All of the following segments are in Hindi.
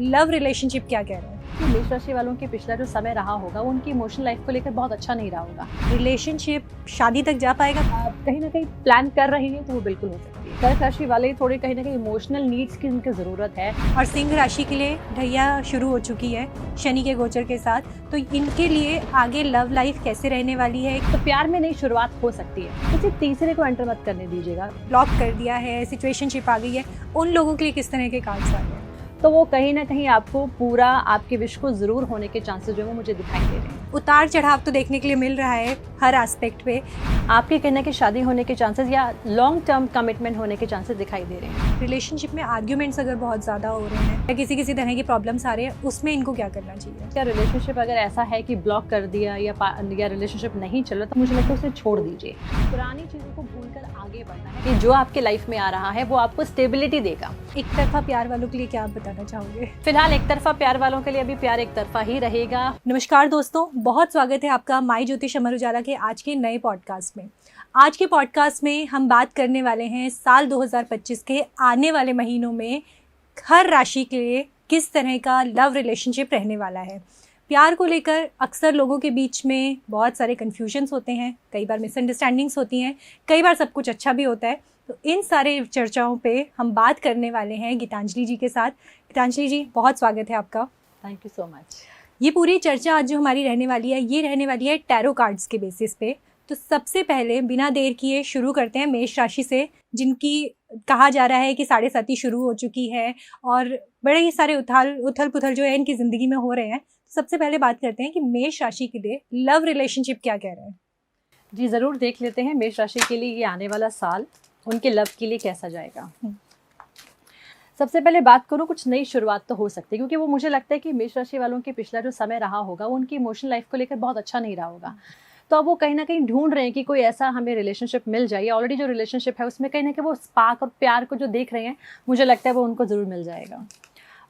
लव रिलेशनशिप क्या कह रहे हैं? मेष राशि वालों के पिछला जो समय रहा होगा वो उनकी इमोशनल लाइफ को लेकर बहुत अच्छा नहीं रहा होगा। रिलेशनशिप शादी तक जा पाएगा? आप कहीं ना कहीं प्लान कर रहे हैं तो वो बिल्कुल हो सकती है। कर्क राशि वाले थोड़े कहीं ना कहीं इमोशनल नीड्स की उनकी ज़रूरत है। और सिंह राशि के लिए ढैया शुरू हो चुकी है शनि के गोचर के साथ, तो इनके लिए आगे लव लाइफ कैसे रहने वाली है? तो प्यार में नई शुरुआत हो सकती है। किसी तीसरे को एंटर मत करने दीजिएगा। ब्लॉक कर दिया है, सिचुएशनशिप आ गई है, उन लोगों के लिए किस तरह के कार्ड्स आ रहे हैं? तो वो कहीं ना कहीं आपको पूरा आपके विश को ज़रूर होने के चांसेस जो है वो मुझे दिखाई दे रहे हैं। उतार चढ़ाव तो देखने के लिए मिल रहा है हर एस्पेक्ट पे। आपके कहने के शादी होने के चांसेस या लॉन्ग टर्म कमिटमेंट होने के चांसेस दिखाई दे रहे हैं। रिलेशनशिप में आर्ग्यूमेंट्स अगर बहुत ज़्यादा हो रहे हैं या किसी तरह की प्रॉब्लम्स आ रही है, उसमें इनको क्या करना चाहिए? क्या रिलेशनशिप अगर ऐसा है कि ब्लॉक कर दिया या रिलेशनशिप नहीं चल रहा तो मुझे लगता है उसे छोड़ दीजिए। पुरानी चीज़ों को भूलकर आगे बढ़ना है कि जो आपके लाइफ में आ रहा है वो आपको स्टेबिलिटी देगा। एक तरफा प्यार वालों के लिए क्या आप बताना चाहोगे? फिलहाल एक तरफा प्यार वालों के लिए अभी प्यार एक तरफा ही रहेगा। नमस्कार दोस्तों, बहुत स्वागत है आपका माई ज्योतिष अमर उजाला के आज के नए पॉडकास्ट में। आज के पॉडकास्ट में हम बात करने वाले हैं साल 2025 के आने वाले महीनों में हर राशि के लिए किस तरह का लव रिलेशनशिप रहने वाला है। प्यार को लेकर अक्सर लोगों के बीच में बहुत सारे कन्फ्यूजन्स होते हैं, कई बार मिसअंडरस्टैंडिंग्स होती हैं, कई बार सब कुछ अच्छा भी होता है। तो इन सारे चर्चाओं पे हम बात करने वाले हैं गीतांजलि जी के साथ। गीतांजलि जी, बहुत स्वागत है आपका। Thank you so much. ये पूरी चर्चा आज जो हमारी रहने वाली है, ये रहने वाली है टैरो कार्ड्स के बेसिस पे। तो सबसे पहले बिना देर किए शुरू करते हैं मेष राशि से, जिनकी कहा जा रहा है कि 7.5 शुरू हो चुकी है और बड़े ही सारे उथल पुथल जो है इनकी ज़िंदगी में हो रहे हैं। सबसे पहले बात करते हैं कि मेष राशि के लिए लव रिलेशनशिप क्या कह रहे हैं। जी ज़रूर देख लेते हैं मेष राशि के लिए ये आने वाला साल उनके लव के लिए कैसा जाएगा। सबसे पहले बात करूँ, कुछ नई शुरुआत तो हो सकती है क्योंकि वो मुझे लगता है कि मेष राशि वालों के पिछला जो समय रहा होगा वो उनकी इमोशनल लाइफ को लेकर बहुत अच्छा नहीं रहा होगा। तो अब वो कहीं ना कहीं ढूंढ रहे हैं कि कोई ऐसा हमें रिलेशनशिप मिल जाए। ऑलरेडी जो रिलेशनशिप है उसमें कहीं ना कहीं वो स्पार्क और प्यार को जो देख रहे हैं, मुझे लगता है वो उनको ज़रूर मिल जाएगा।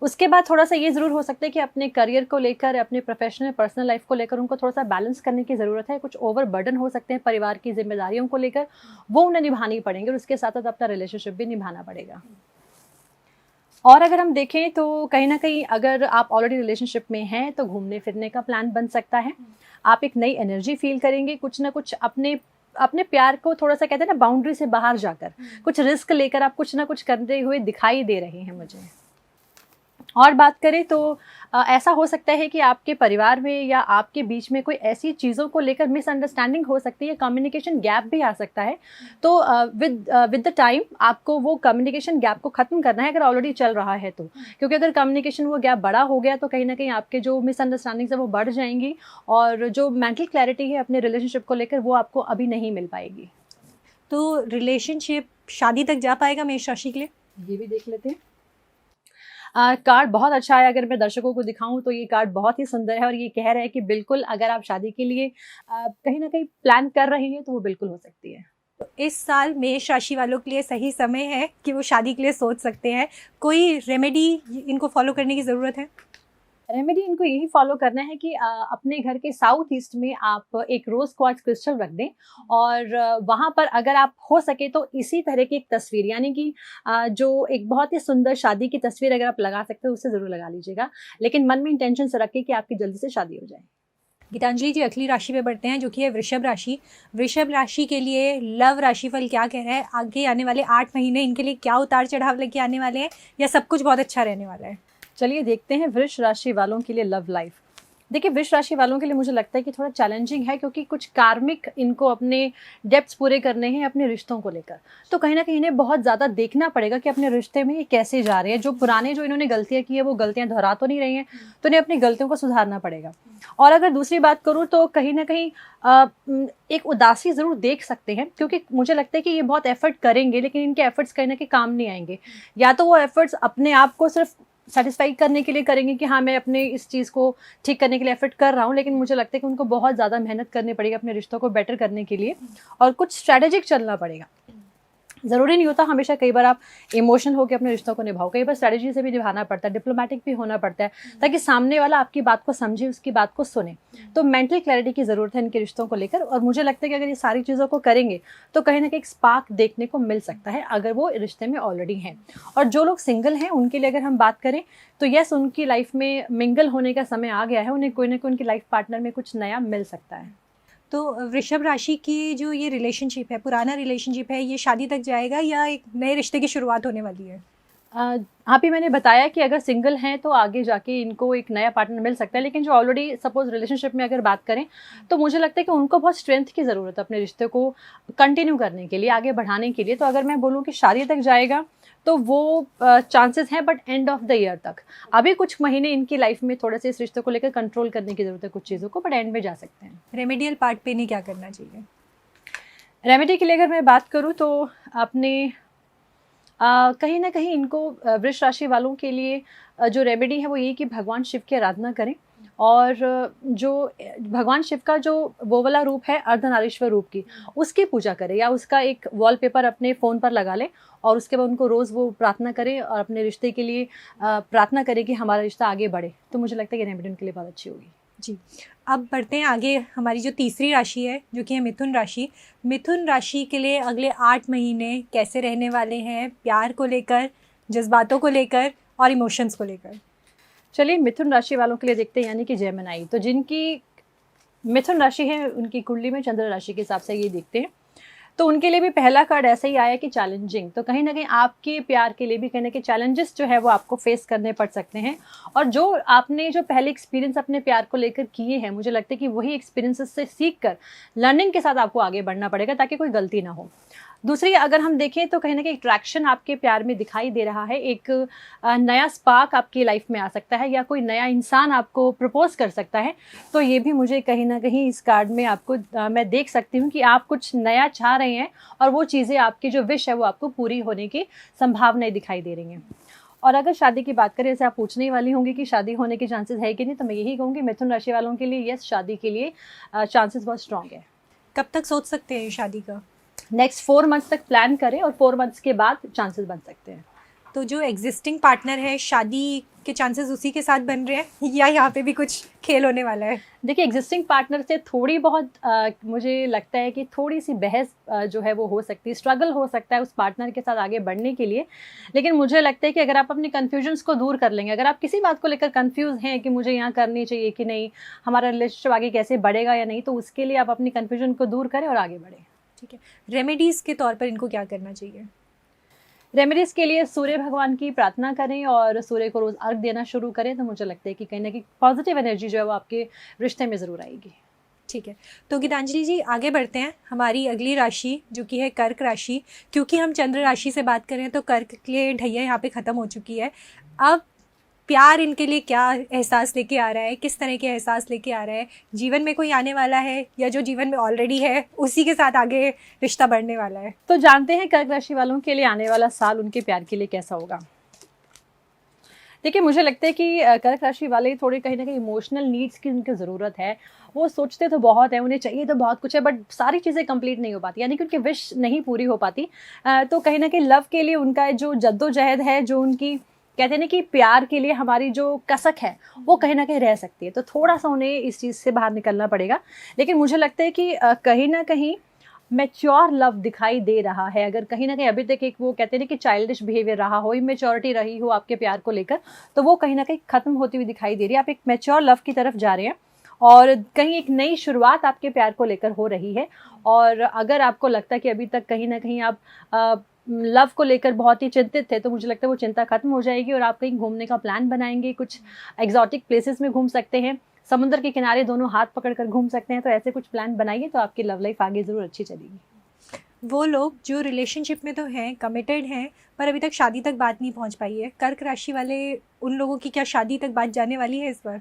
उसके बाद थोड़ा सा ये ज़रूर हो सकता है कि अपने करियर को लेकर, अपने प्रोफेशनल पर्सनल लाइफ को लेकर उनको थोड़ा सा बैलेंस करने की ज़रूरत है। कुछ ओवर बर्डन हो सकते हैं परिवार की जिम्मेदारियों को लेकर, वो उन्हें निभानी पड़ेंगे और उसके साथ साथ अपना रिलेशनशिप भी निभाना पड़ेगा। और अगर हम देखें तो कहीं ना कहीं अगर आप ऑलरेडी रिलेशनशिप में हैं तो घूमने फिरने का प्लान बन सकता है। आप एक नई एनर्जी फील करेंगे, कुछ ना कुछ अपने प्यार को थोड़ा सा कहते हैं ना, बाउंड्री से बाहर जाकर कुछ रिस्क लेकर आप कुछ ना कुछ करते हुए दिखाई दे रहे हैं मुझे। और बात करें तो ऐसा हो सकता है कि आपके परिवार में या आपके बीच में कोई ऐसी चीज़ों को लेकर मिसअंडरस्टैंडिंग हो सकती है, कम्युनिकेशन गैप भी आ सकता है। तो विद द टाइम आपको वो कम्युनिकेशन गैप को ख़त्म करना है अगर ऑलरेडी चल रहा है तो। क्योंकि अगर कम्युनिकेशन वो गैप बड़ा हो गया तो कहीं ना कहीं आपके जो मिसअंडरस्टैंडिंग्स है वो बढ़ जाएंगी और जो मेंटल क्लैरिटी है अपने रिलेशनशिप को लेकर वो आपको अभी नहीं मिल पाएगी। तो रिलेशनशिप शादी तक जा पाएगा मेष राशि के लिए? ये भी देख लेते हैं। कार्ड बहुत अच्छा है। अगर मैं दर्शकों को दिखाऊं तो ये कार्ड बहुत ही सुंदर है और ये कह रहा है कि बिल्कुल अगर आप शादी के लिए कहीं ना कहीं प्लान कर रहे हैं तो वो बिल्कुल हो सकती है। तो इस साल मेष राशि वालों के लिए सही समय है कि वो शादी के लिए सोच सकते हैं। कोई रेमेडी इनको फॉलो करने की ज़रूरत है? रेमेडी इनको यही फॉलो करना है कि अपने घर के साउथ ईस्ट में आप एक रोज क्वार्ट्ज क्रिस्टल रख दें और वहाँ पर अगर आप हो सके तो इसी तरह की एक तस्वीर, यानी कि जो एक बहुत ही सुंदर शादी की तस्वीर अगर आप लगा सकते हो उसे ज़रूर लगा लीजिएगा, लेकिन मन में इंटेंशन से रखें कि आपकी जल्दी से शादी हो जाए। गीतांजलि जी, अगली राशि पे बढ़ते हैं जो कि है वृषभ राशि। वृषभ राशि के लिए लव राशिफल क्या कह रहा है? आगे आने वाले 8 महीने इनके लिए क्या उतार चढ़ाव लेके आने वाले हैं या सब कुछ बहुत अच्छा रहने वाला है? चलिए देखते हैं वृष राशि वालों के लिए लव लाइफ। देखिए वृष राशि वालों के लिए मुझे लगता है कि थोड़ा चैलेंजिंग है क्योंकि कुछ कार्मिक इनको अपने डेप्थ्स पूरे करने हैं अपने रिश्तों को लेकर। तो कहीं ना कहीं इन्हें बहुत ज़्यादा देखना पड़ेगा कि अपने रिश्ते में ये कैसे जा रहे हैं। जो पुराने जो इन्होंने गलतियाँ की है वो गलतियाँ दोहरा तो नहीं रही हैं, तो इन्हें अपनी गलतियों को सुधारना पड़ेगा। और अगर दूसरी बात करूँ तो कहीं ना कहीं एक उदासी ज़रूर देख सकते हैं क्योंकि मुझे लगता है कि ये बहुत एफर्ट करेंगे लेकिन इनके एफर्ट्स कहीं ना कहीं काम नहीं आएंगे। या तो वो एफर्ट्स अपने आप को सिर्फ सेटिस्फाई करने के लिए करेंगे कि हाँ मैं अपने इस चीज़ को ठीक करने के लिए एफर्ट कर रहा हूँ, लेकिन मुझे लगता है कि उनको बहुत ज़्यादा मेहनत करनी पड़ेगी अपने रिश्तों को बेटर करने के लिए और कुछ स्ट्रैटेजिक चलना पड़ेगा। ज़रूरी नहीं होता हमेशा, कई बार आप इमोशनल होकर अपने रिश्तों को निभाओ, कई बार स्ट्रेटजी से भी निभाना पड़ता है, डिप्लोमेटिक भी होना पड़ता है ताकि सामने वाला आपकी बात को समझे, उसकी बात को सुने। तो मेंटल क्लैरिटी की ज़रूरत है इनके रिश्तों को लेकर, और मुझे लगता है कि अगर ये सारी चीज़ों को करेंगे तो कहीं ना कहीं एक स्पार्क देखने को मिल सकता है अगर वो रिश्ते में ऑलरेडी हैं। और जो लोग सिंगल हैं उनके लिए अगर हम बात करें तो यस, उनकी लाइफ में मिंगल होने का समय आ गया है, उन्हें कोई ना कोई उनकी लाइफ पार्टनर में कुछ नया मिल सकता है। तो वृषभ राशि की जो ये रिलेशनशिप है, पुराना रिलेशनशिप है, ये शादी तक जाएगा या एक नए रिश्ते की शुरुआत होने वाली है? हाँ भी मैंने बताया कि अगर सिंगल हैं तो आगे जाके इनको एक नया पार्टनर मिल सकता है, लेकिन जो ऑलरेडी सपोज रिलेशनशिप में अगर बात करें तो मुझे लगता है कि उनको बहुत स्ट्रेंथ की ज़रूरत है अपने रिश्ते को कंटिन्यू करने के लिए, आगे बढ़ाने के लिए। तो अगर मैं बोलूँ कि शादी तक जाएगा तो वो चांसेस हैं, but end of the year तक। अभी कुछ महीने इनकी लाइफ में थोड़े से इस रिश्ते को लेकर कंट्रोल करने की ज़रूरत है कुछ चीज़ों को, बट एंड में जा सकते हैं। रेमेडियल पार्ट पे नहीं क्या करना चाहिए? रेमेडी के लिए अगर मैं बात करूँ तो अपने कहीं ना कहीं इनको वृष राशि वालों के लिए जो रेमेडी है वो ये कि भगवान शिव की आराधना करें, और जो भगवान शिव का जो वो वाला रूप है अर्धनारीश्वर रूप की, उसकी पूजा करें, या उसका एक वॉलपेपर अपने फ़ोन पर लगा लें और उसके बाद उनको रोज़ वो प्रार्थना करें और अपने रिश्ते के लिए प्रार्थना करें कि हमारा रिश्ता आगे बढ़े। तो मुझे लगता है कि रेमेडी उनके लिए बहुत अच्छी होगी। जी, अब बढ़ते हैं आगे। हमारी जो तीसरी राशि है जो कि है मिथुन राशि। मिथुन राशि के लिए अगले 8 महीने कैसे रहने वाले हैं, प्यार को लेकर, जज्बातों को लेकर और इमोशंस को लेकर? चलिए मिथुन राशि वालों के लिए देखते हैं, यानी कि जेमिनी। तो जिनकी मिथुन राशि है उनकी कुंडली में चंद्र राशि के हिसाब से ये देखते हैं, तो उनके लिए भी पहला कार्ड ऐसा ही आया कि चैलेंजिंग। तो कहीं ना कहीं आपके प्यार के लिए भी कहीं ना कहीं चैलेंजेस जो है वो आपको फेस करने पड़ सकते हैं, और जो आपने जो पहले एक्सपीरियंस अपने प्यार को लेकर किए हैं, मुझे लगता है कि वही एक्सपीरियंसेस से सीख कर लर्निंग के साथ आपको आगे बढ़ना पड़ेगा ताकि कोई गलती ना हो। दूसरी अगर हम देखें तो कहीं ना कहीं अट्रैक्शन आपके प्यार में दिखाई दे रहा है, एक नया स्पार्क आपकी लाइफ में आ सकता है, या कोई नया इंसान आपको प्रपोज कर सकता है। तो ये भी मुझे कहीं ना कहीं इस कार्ड में आपको मैं देख सकती हूँ कि आप कुछ नया चाह रहे हैं, और वो चीज़ें आपकी जो विश है वो आपको पूरी होने की संभावनाएं दिखाई दे रही हैं। और अगर शादी की बात करें, जैसे आप पूछने ही वाली होंगी कि शादी होने के चांसेस है कि नहीं, तो मैं यही कहूँगी मिथुन राशि वालों के लिए यस, शादी के लिए चांसेस बहुत स्ट्रॉन्ग है। कब तक सोच सकते हैं शादी का? नेक्स्ट 4 मंथ्स तक प्लान करें, और 4 मंथ्स के बाद चांसेस बन सकते हैं। तो जो एग्जिस्टिंग पार्टनर है, शादी के चांसेस उसी के साथ बन रहे हैं या यहाँ पे भी कुछ खेल होने वाला है? देखिए एग्जिस्टिंग पार्टनर से थोड़ी बहुत मुझे लगता है कि थोड़ी सी बहस जो है वो हो सकती है, स्ट्रगल हो सकता है उस पार्टनर के साथ आगे बढ़ने के लिए। लेकिन मुझे लगता है कि अगर आप अपने कन्फ्यूजन्स को दूर कर लेंगे, अगर आप किसी बात को लेकर कन्फ्यूज़ हैं कि मुझे यहाँ करनी चाहिए कि नहीं, हमारा रिलेशनशिप आगे कैसे बढ़ेगा या नहीं, तो उसके लिए आप अपनी कन्फ्यूजन को दूर करें और आगे बढ़ें। ठीक है, रेमेडीज़ के तौर पर इनको क्या करना चाहिए? रेमेडीज़ के लिए सूर्य भगवान की प्रार्थना करें और सूर्य को रोज़ अर्घ देना शुरू करें, तो मुझे लगता है कि कहीं ना कहीं पॉजिटिव एनर्जी जो है वो आपके रिश्ते में ज़रूर आएगी। ठीक है, तो गीतांजलि जी आगे बढ़ते हैं। हमारी अगली राशि जो कि है कर्क राशि, क्योंकि हम चंद्र राशि से बात करें तो कर्क के ढैया यहाँ पे ख़त्म हो चुकी है। अब प्यार इनके लिए क्या एहसास लेके आ रहा है, किस तरह के एहसास लेके आ रहा है? जीवन में कोई आने वाला है या जो जीवन में ऑलरेडी है उसी के साथ आगे रिश्ता बढ़ने वाला है? तो जानते हैं कर्क राशि वालों के लिए आने वाला साल उनके प्यार के लिए कैसा होगा। देखिए मुझे लगता है कि कर्क राशि वाले थोड़े कहीं ना कहीं इमोशनल नीड्स की उनकी ज़रूरत है। वो सोचते तो बहुत है, उन्हें चाहिए तो बहुत कुछ है, बट सारी चीज़ें कंप्लीट नहीं हो पाती, यानी कि उनकी विश नहीं पूरी हो पाती। तो कहीं ना कहीं लव के लिए उनका जो जद्दोजहद है, जो उनकी कहते हैं ना कि प्यार के लिए हमारी जो कसक है वो कहीं ना कहीं रह सकती है, तो थोड़ा सा उन्हें इस चीज़ से बाहर निकलना पड़ेगा। लेकिन मुझे लगता है कि कहीं ना कहीं मैच्योर लव दिखाई दे रहा है। अगर कहीं ना कहीं अभी तक एक वो कहते हैं ना कि चाइल्डिश बिहेवियर रहा हो, इमेच्योरिटी रही हो आपके प्यार को लेकर, तो वो कहीं ना कहीं ख़त्म होती हुई दिखाई दे रही है। आप एक मैच्योर लव की तरफ जा रहे हैं और कहीं एक नई शुरुआत आपके प्यार को लेकर हो रही है। और अगर आपको लगता है कि अभी तक कहीं ना कहीं आप लव को लेकर बहुत ही चिंतित थे, तो मुझे लगता है वो चिंता खत्म हो जाएगी और आप कहीं घूमने का प्लान बनाएंगे, कुछ एग्जॉटिक प्लेसेस में घूम सकते हैं, समुद्र के किनारे दोनों हाथ पकड़कर घूम सकते हैं। तो ऐसे कुछ प्लान बनाइए तो आपकी लव लाइफ आगे ज़रूर अच्छी चलेगी। वो लोग जो रिलेशनशिप में तो हैं, कमिटेड हैं, पर अभी तक शादी तक बात नहीं पहुंच पाई है, कर्क राशि वाले, उन लोगों की क्या शादी तक बात जाने वाली है इस बार?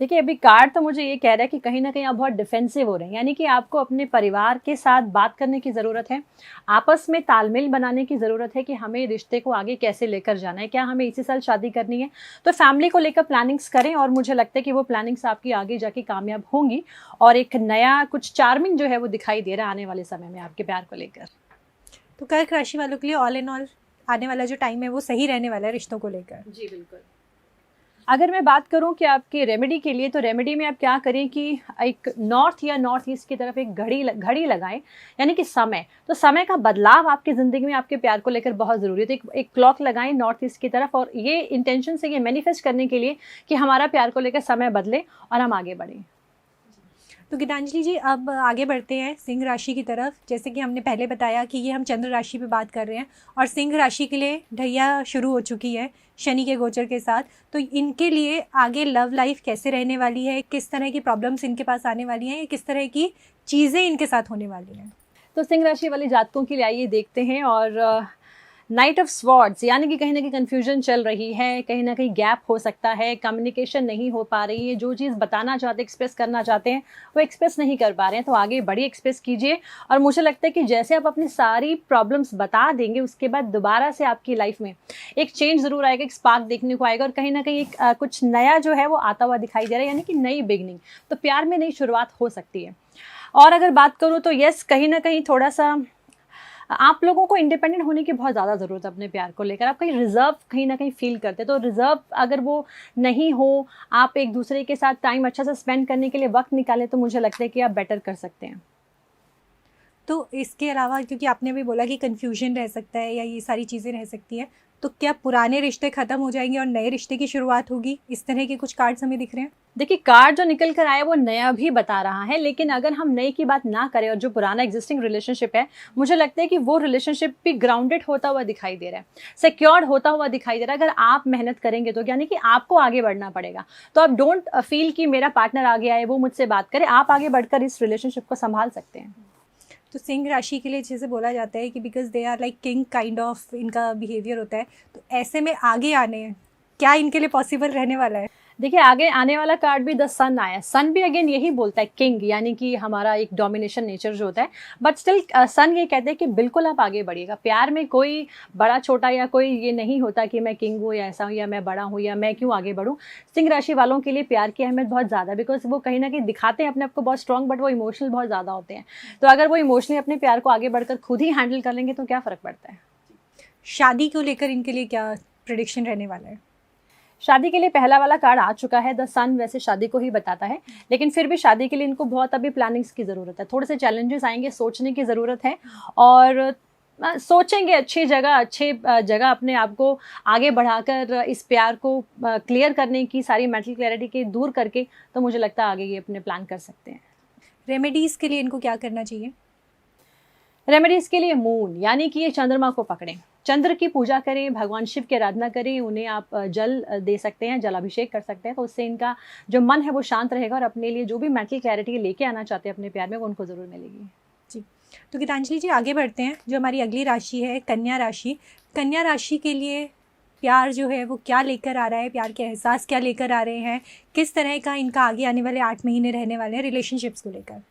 देखिए अभी कार्ड तो मुझे ये कह रहा है कि कहीं ना कहीं आप बहुत डिफेंसिव हो रहे हैं, यानी कि आपको अपने परिवार के साथ बात करने की ज़रूरत है, आपस में तालमेल बनाने की ज़रूरत है कि हमें रिश्ते को आगे कैसे लेकर जाना है, क्या हमें इसी साल शादी करनी है। तो फैमिली को लेकर प्लानिंग्स करें और मुझे लगता है कि वो प्लानिंग्स आपकी आगे जाके कामयाब होंगी और एक नया कुछ चार्मिंग जो है वो दिखाई दे रहा है आने वाले समय में आपके प्यार को लेकर। तो कर्क राशि वालों के लिए ऑल इन ऑल आने वाला जो टाइम है वो सही रहने वाला है रिश्तों को लेकर। जी बिल्कुल। अगर मैं बात करूं कि आपके रेमेडी के लिए, तो रेमेडी में आप क्या करें कि एक नॉर्थ या नॉर्थ ईस्ट की तरफ एक घड़ी लगाएं, यानी कि समय, तो समय का बदलाव आपकी ज़िंदगी में आपके प्यार को लेकर बहुत ज़रूरी है। तो एक क्लॉक लगाएं नॉर्थ ईस्ट की तरफ, और ये इंटेंशन से, ये मैनिफेस्ट करने के लिए कि हमारा प्यार को लेकर समय बदले और हम आगे बढ़ें। तो गीतांजलि जी अब आगे बढ़ते हैं सिंह राशि की तरफ। जैसे कि हमने पहले बताया कि ये हम चंद्र राशि पे बात कर रहे हैं और सिंह राशि के लिए ढैया शुरू हो चुकी है शनि के गोचर के साथ। तो इनके लिए आगे लव लाइफ कैसे रहने वाली है, किस तरह की प्रॉब्लम्स इनके पास आने वाली हैं, किस तरह की चीज़ें इनके साथ होने वाली हैं? तो सिंह राशि वाले जातकों के लिए आइए देखते हैं। और नाइट ऑफ स्वॉर्ड्स, यानी कि कहीं ना कहीं कन्फ्यूजन चल रही है, कहीं ना कहीं गैप हो सकता है, कम्युनिकेशन नहीं हो पा रही है, जो चीज़ बताना चाहते, एक्सप्रेस करना चाहते हैं वो एक्सप्रेस नहीं कर पा रहे हैं। तो आगे बढ़िए, एक्सप्रेस कीजिए। और मुझे लगता है कि जैसे आप अपनी सारी प्रॉब्लम्स बता देंगे, उसके बाद दोबारा से आपकी लाइफ में एक चेंज ज़रूर आएगा, एक स्पार्क देखने को आएगा, और कहीं ना कहीं एक कुछ नया जो है वो आता हुआ दिखाई दे रहा है, यानी कि नई बिगनिंग। तो प्यार में नई शुरुआत हो सकती है। और अगर बात करूँ तो यस, कहीं ना कहीं थोड़ा सा आप लोगों को इंडिपेंडेंट होने की बहुत ज़्यादा ज़रूरत है अपने प्यार को लेकर। आप कहीं रिजर्व कहीं ना कहीं फील करते हैं, तो रिजर्व अगर वो नहीं हो, आप एक दूसरे के साथ टाइम अच्छा से स्पेंड करने के लिए वक्त निकालें, तो मुझे लगता है कि आप बेटर कर सकते हैं। तो इसके अलावा, क्योंकि आपने भी बोला कि कन्फ्यूजन रह सकता है या ये सारी चीज़ें रह सकती हैं, तो क्या पुराने रिश्ते ख़त्म हो जाएंगे और नए रिश्ते की शुरुआत होगी? इस तरह के कुछ कार्ड्स हमें दिख रहे हैं। देखिए, कार्ड जो निकल कर आया वो नया भी बता रहा है, लेकिन अगर हम नए की बात ना करें और जो पुराना एग्जिस्टिंग रिलेशनशिप है, मुझे लगता है कि वो रिलेशनशिप भी ग्राउंडेड होता हुआ दिखाई दे रहा है, सिक्योर्ड होता हुआ दिखाई दे रहा है। अगर आप मेहनत करेंगे तो, यानी कि आपको आगे बढ़ना पड़ेगा। तो आप डोंट फील कि मेरा पार्टनर आगे आए, वो मुझसे बात करे, आप आगे बढ़कर इस रिलेशनशिप को संभाल सकते हैं। तो सिंह राशि के लिए जैसे बोला जाता है कि because they are like king kind of, इनका बिहेवियर होता है, तो ऐसे में आगे आने क्या इनके लिए पॉसिबल रहने वाला है? देखिए, आगे आने वाला कार्ड भी द सन आया। सन भी अगेन यही बोलता है, किंग, यानी कि हमारा एक डोमिनेशन नेचर जो होता है। बट स्टिल सन ये कहते हैं कि बिल्कुल आप आगे बढ़िएगा। प्यार में कोई बड़ा छोटा या कोई ये नहीं होता कि मैं किंग हूँ या ऐसा हूँ या मैं बड़ा हूँ या मैं क्यों आगे बढ़ूँ। सिंह राशि वालों के लिए प्यार की अहमियत बहुत ज़्यादा है, बिकॉज वो कहीं ना कहीं दिखाते हैं अपने आप को बहुत स्ट्रॉन्ग, बट वो इमोशनल बहुत ज़्यादा होते हैं। तो अगर वो इमोशनली अपने प्यार को आगे बढ़कर खुद ही हैंडल कर लेंगे तो क्या फ़र्क पड़ता है। शादी को लेकर इनके लिए क्या प्रेडिक्शन रहने वाला है? शादी के लिए पहला वाला कार्ड आ चुका है, द सन वैसे शादी को ही बताता है, लेकिन फिर भी शादी के लिए इनको बहुत अभी प्लानिंग्स की ज़रूरत है, थोड़े से चैलेंजेस आएंगे, सोचने की ज़रूरत है। और सोचेंगे अच्छी जगह अपने आप को आगे बढ़ाकर इस प्यार को क्लियर करने की, सारी मेंटल क्लैरिटी के दूर करके, तो मुझे लगता है आगे ये अपने प्लान कर सकते हैं। रेमेडीज़ के लिए इनको क्या करना चाहिए? रेमेडीज़ के लिए मून, यानी कि ये चंद्रमा को पकड़ें, चंद्र की पूजा करें, भगवान शिव की आराधना करें, उन्हें आप जल दे सकते हैं, जलाभिषेक कर सकते हैं, तो उससे इनका जो मन है वो शांत रहेगा और अपने लिए जो भी मेंटल क्लैरिटी लेके आना चाहते हैं अपने प्यार में, वो उनको ज़रूर मिलेगी। जी, तो गीतांजलि जी आगे बढ़ते हैं। जो हमारी अगली राशि है कन्या राशि, कन्या राशि के लिए प्यार जो है वो क्या लेकर आ रहा है, प्यार के एहसास क्या लेकर आ रहे हैं, किस तरह का इनका आगे आने वाले 8 महीने रहने वाले हैं रिलेशनशिप्स को लेकर?